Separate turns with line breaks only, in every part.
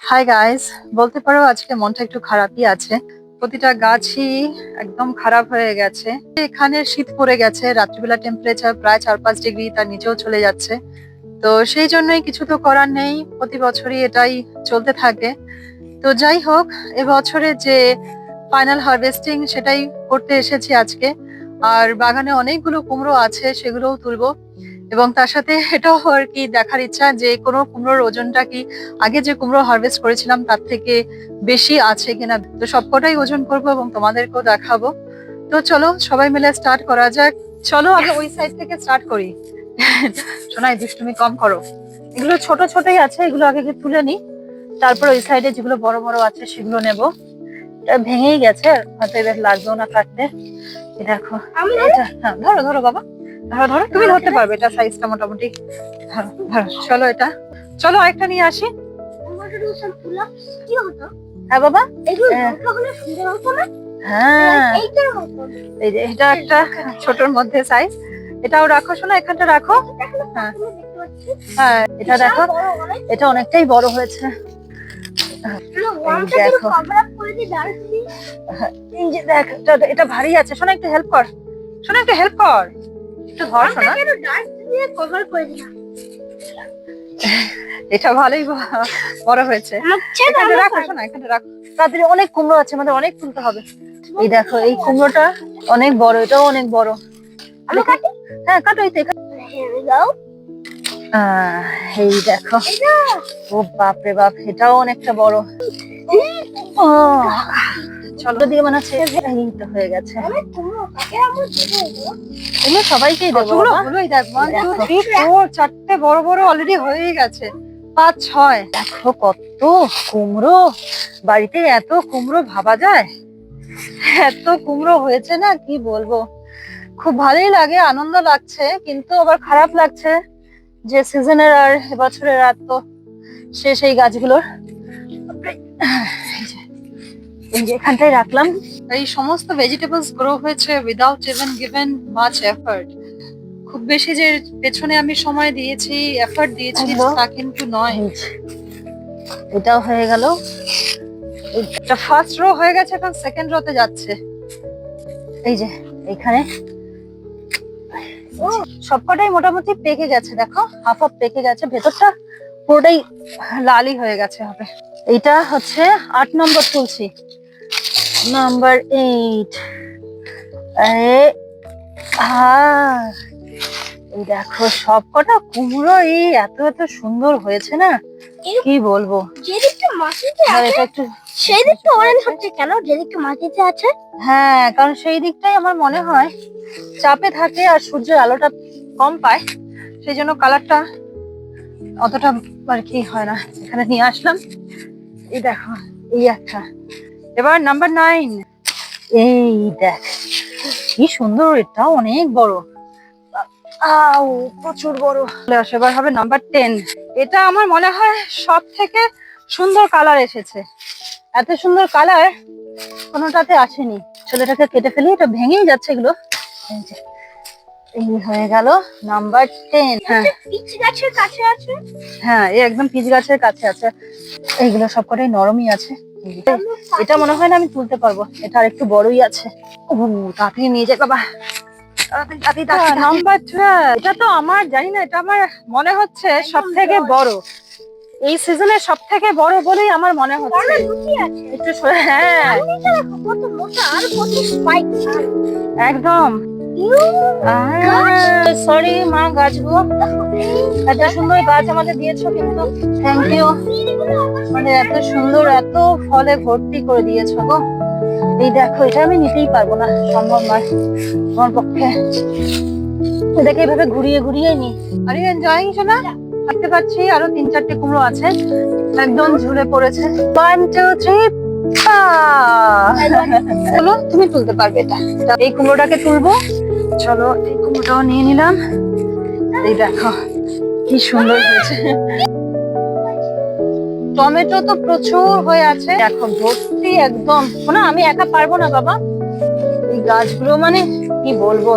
Hi guys, বলতে পারো আজকে মনটা একটু খারাপই আছে। প্রতিটা গাছই একদম খারাপ হয়ে গেছে। এখানে শীত পড়ে গেছে, রাত্রিবেলা টেম্পারেচার প্রায় 4-5 ডিগ্রি তার নিচেও চলে যাচ্ছে। তো সেই জন্যই কিছু তো করার নেই, প্রতি বছরই এটাই চলতে থাকে। তো যাই হোক, এবছরে যে ফাইনাল হারভেস্টিং সেটাই করতে এসেছি আজকে। আর বাগানে অনেকগুলো কুমড়ো আছে, সেগুলোও তুলবো। এবং তার সাথে এটাও আর কি দেখার ইচ্ছা যে কোনো কুমড়োর ওজনটা কি আগে যে কুমড়ো হারভেস্ট করেছিলাম তার থেকে বেশি আছে কিনা। তো সবকটাই ওজন করবো এবং তোমাদেরকেও দেখাবো। তো চলো সবাই মিলে স্টার্ট করা যাক। চলো আগে ওই সাইড থেকে স্টার্ট করি। শোনাই, দুষ্টুমি কম করো। এগুলো ছোট ছোটই আছে, এগুলো আগে তুলে নি, তারপর ওই সাইডে যেগুলো বড় বড় আছে সেগুলো নেব। এটা ভেঙেই গেছে, হয়তো এবার লাগবেও না কাটতে। এই দেখো এটা, হ্যাঁ ধরো ধরো বাবা, ধরো ধরো, তুমি ধরতে পারবে, এটা সাইজটা মোটামুটি। ধরো ধরো, চলো এটা, চলো আরেকটা নিয়ে আসি। হ্যাঁ বাবা, হ্যাঁ এই যে এটা একটা ছোটর মধ্যে সাইজ, এটাও রাখো, শোনো এখানটা রাখো। হ্যাঁ হ্যাঁ, এটা দেখো, এটা অনেকটাই বড় হয়েছে। দেখো এই যে দেখ, এটা ভারী আছে, শোনো একটু হেল্প কর, শোনো একটু হেল্প কর, একটু ধর শোনা। এটা ভালোই বড় হয়েছে। এখানে রাখো শোনা, এখানে রাখো, তাড়াতাড়ি, অনেক কুমড়ো আছে, আমাদের অনেক তুলতে হবে। এই দেখো এই কুমড়োটা অনেক বড়, এটাও অনেক বড়। হ্যাঁ কাটো, এই এই দেখো, ও বাপরে বাপ, এটাও অনেকটা বড়। চলো দিকে মনে হচ্ছে এই তো হয়ে গেছে। এগুলো সবাইকেই দেবো। চারটে বড় বড় অলরেডি হয়ে গেছে, 5-6। দেখো কত কুমড়ো, বাড়িতে এত কুমড়ো ভাবা যায়? এত কুমড়ো হয়েছে না, কি বলবো। খুব ভালোই লাগে, আনন্দ লাগছে, কিন্তু আবার খারাপ লাগছে যে সিজনের আর এবছরের আর তো শেষ এই গাছগুলোর। এই যে এখানটাই রাখলাম। এই সমস্ত ভেজিটেবলস গ্রো হয়েছে without even given much effort. খুব বেশি যে পেছনে আমি সময় দিয়েছি, এফর্ট দিয়েছি তা কিন্তু নয়। এটাও হয়ে গেল, এটা ফার্স্ট রো হয়ে গেছে, এখন সেকেন্ড রোতে যাচ্ছে। এই যে এখানে সবকটাই মোটামুটি পেকে গেছে, দেখো হাফ হাফ পেকে গেছে, ভেতরটা পুরোটাই লালই হয়ে গেছে হবে। এটা হচ্ছে 8 নম্বর তুলছি, নাম্বার 8। এই দেখো সবকটা কুমড়ো এই এত এত সুন্দর হয়েছে না, কি বলবো। সেই দিকটা অরেঞ্জ হচ্ছে কেন, যেদিকটা মাটিতে আছে? হ্যাঁ, কারণ সেই দিকটাই আমার মনে হয় চাপে থাকে আর সূর্যের আলোটা কম পায়, সেই জন্য কালারটা অতটা আর কি হয় না। এখানে নিয়ে আসলাম, এই দেখো এই একটা। এবার নাম্বার 9, এই দেখ কি সুন্দর, এটাও অনেক বড়, প্রচুর বড়। এবার হবে নাম্বার 10। এটা আমার মনে হয় সব থেকে সুন্দর কালার এসেছে, এত সুন্দর কালার কোনোটাতে আসেনি। ছেলেটাকে কেটে ফেলি, এটা ভেঙেই যাচ্ছে এগুলো। এই হয়ে গেল নাম্বার 10। হ্যাঁ পিচ গাছের কাছে আছে, হ্যাঁ এই একদম পিচ গাছের কাছে আছে। এইগুলো সবকটাই নরমই আছে। এটা মনে হয় না আমি তুলতে পারবো, এটা আর একটু বড়ই আছে। ও তাড়াতাড়ি নিয়ে যাই বাবা, নাম্বার 12। এটা তো আমার জানি না, এটা আমার মনে হচ্ছে সব থেকে বড় এই সিজনের, সব থেকে বড় বলেই আমার মনে হচ্ছে। একটু হ্যাঁ একদম। সরি মা, গাছগুলো এত সুন্দর গাছ আমাদের দিয়েছো, কিন্তু থ্যাংক ইউ, মানে এত সুন্দর, এত ফলে ভর্তি করে দিয়েছো গো। এই দেখো, এটা আমি নিতেই পারবো না, সম্ভব নয় আমার পক্ষে। এটাকে এভাবে ঘুরিয়ে ঘুরিয়ে নি। আরে এনজয়িং শোনা, দেখতে পাচ্ছি আরো 3-4টে কুমড়ো আছে, একদম ঝুলে পড়েছে। 1 2 3 চলো তুমি তুলতে পারবে এটা, এই কুমড়োটাকে তুলবো। চলো এই কুমড়োটাও নিয়ে নিলাম। এই দেখো কি সুন্দর হয়েছে। টমেটো তো প্রচুর হয়ে আছে, দেখো ভর্তি একদম। শোনা আমি একা পারবো না বাবা, এই গাছগুলো মানে কি বলবো,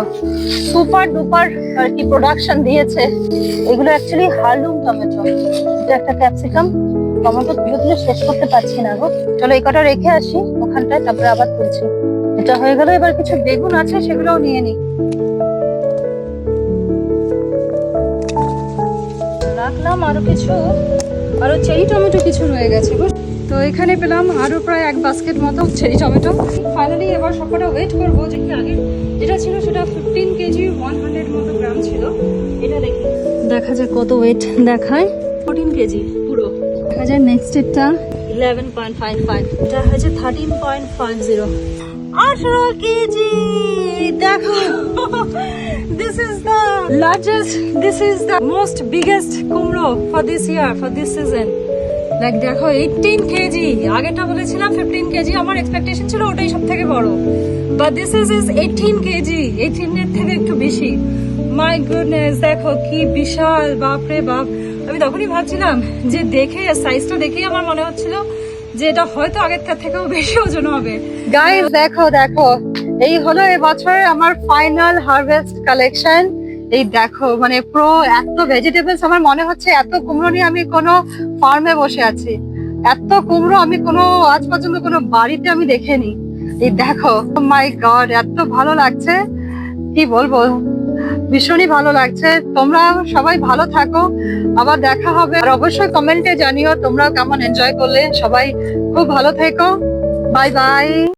সুপার ডুপার আর কি প্রোডাকশন দিয়েছে। এগুলো অ্যাকচুয়ালি হারলুম টমেটো। এটা একটা ক্যাপসিকাম, টমেটো তুলে তুলে শেষ করতে পারছি না গো। চলো এই কটা রেখে আসি ওখানটায়, তারপরে আবার তুলছি। এটা হয়ে গেল, এবার কিছু বেগুন আছে সেগুলোও নিয়ে নি। রাখলাম আরো চেরি টমেটো কিছু রয়ে গেছে গো। তো এখানে পেলাম আরো প্রায় 1 বাস্কেট মতো চেরি টমেটো। ফাইনালি এবার সবকটা ওয়েট করবো, যে আগে যেটা ছিল সেটা 15 কেজি 100 মতো গ্রাম ছিল। এটা দেখি দেখা যায় কত ওয়েট দেখায়। 14 কেজি পুরো দেখা যায়। নেক্সট এটা 11.55, এটা হয়েছে 13.50। 18 কেজি দেখো। This is the largest, this is the most biggest কুমড়ো for this year, for this season. Like দেখো 18 কেজি, আগেটা বলেছিলাম 15 কেজি, আমার এক্সপেকটেশন ছিল ওটাই সব থেকে বড়, but this is 18 কেজি, 18 এর থেকে একটু বেশি। মাই গুডনেস, দেখো কি বিশাল, বাপরে বাপ। আমি তখনই ভাবছিলাম যে দেখে সাইজটা দেখেই আমার মনে হচ্ছিল যে এটা হয়তো আগেরটার থেকেও বেশি ওজন হবে। গাইস দেখো দেখো, এই হলো এবছরের আমার ফাইনাল হারভেস্ট কালেকশন। এই দেখো মানে পুরো এত ভেজিটেবলস, আমার মনে হচ্ছে এত কুমড়ো নিয়ে আমি কোনো ফার্মে বসে আছি। এত কুমড়ো আমি কোনো আজ পর্যন্ত কোনো বাড়িতে আমি দেখিনি। এই দেখো, মাই গড, এত ভালো লাগছে কি বলবো, ভীষণই ভালো লাগছে। তোমরা সবাই ভালো থাকো, আবার দেখা হবে। আর অবশ্যই কমেন্টে জানিও তোমরা কেমন এনজয় করলে। সবাই খুব ভালো থেকো, বাই বাই।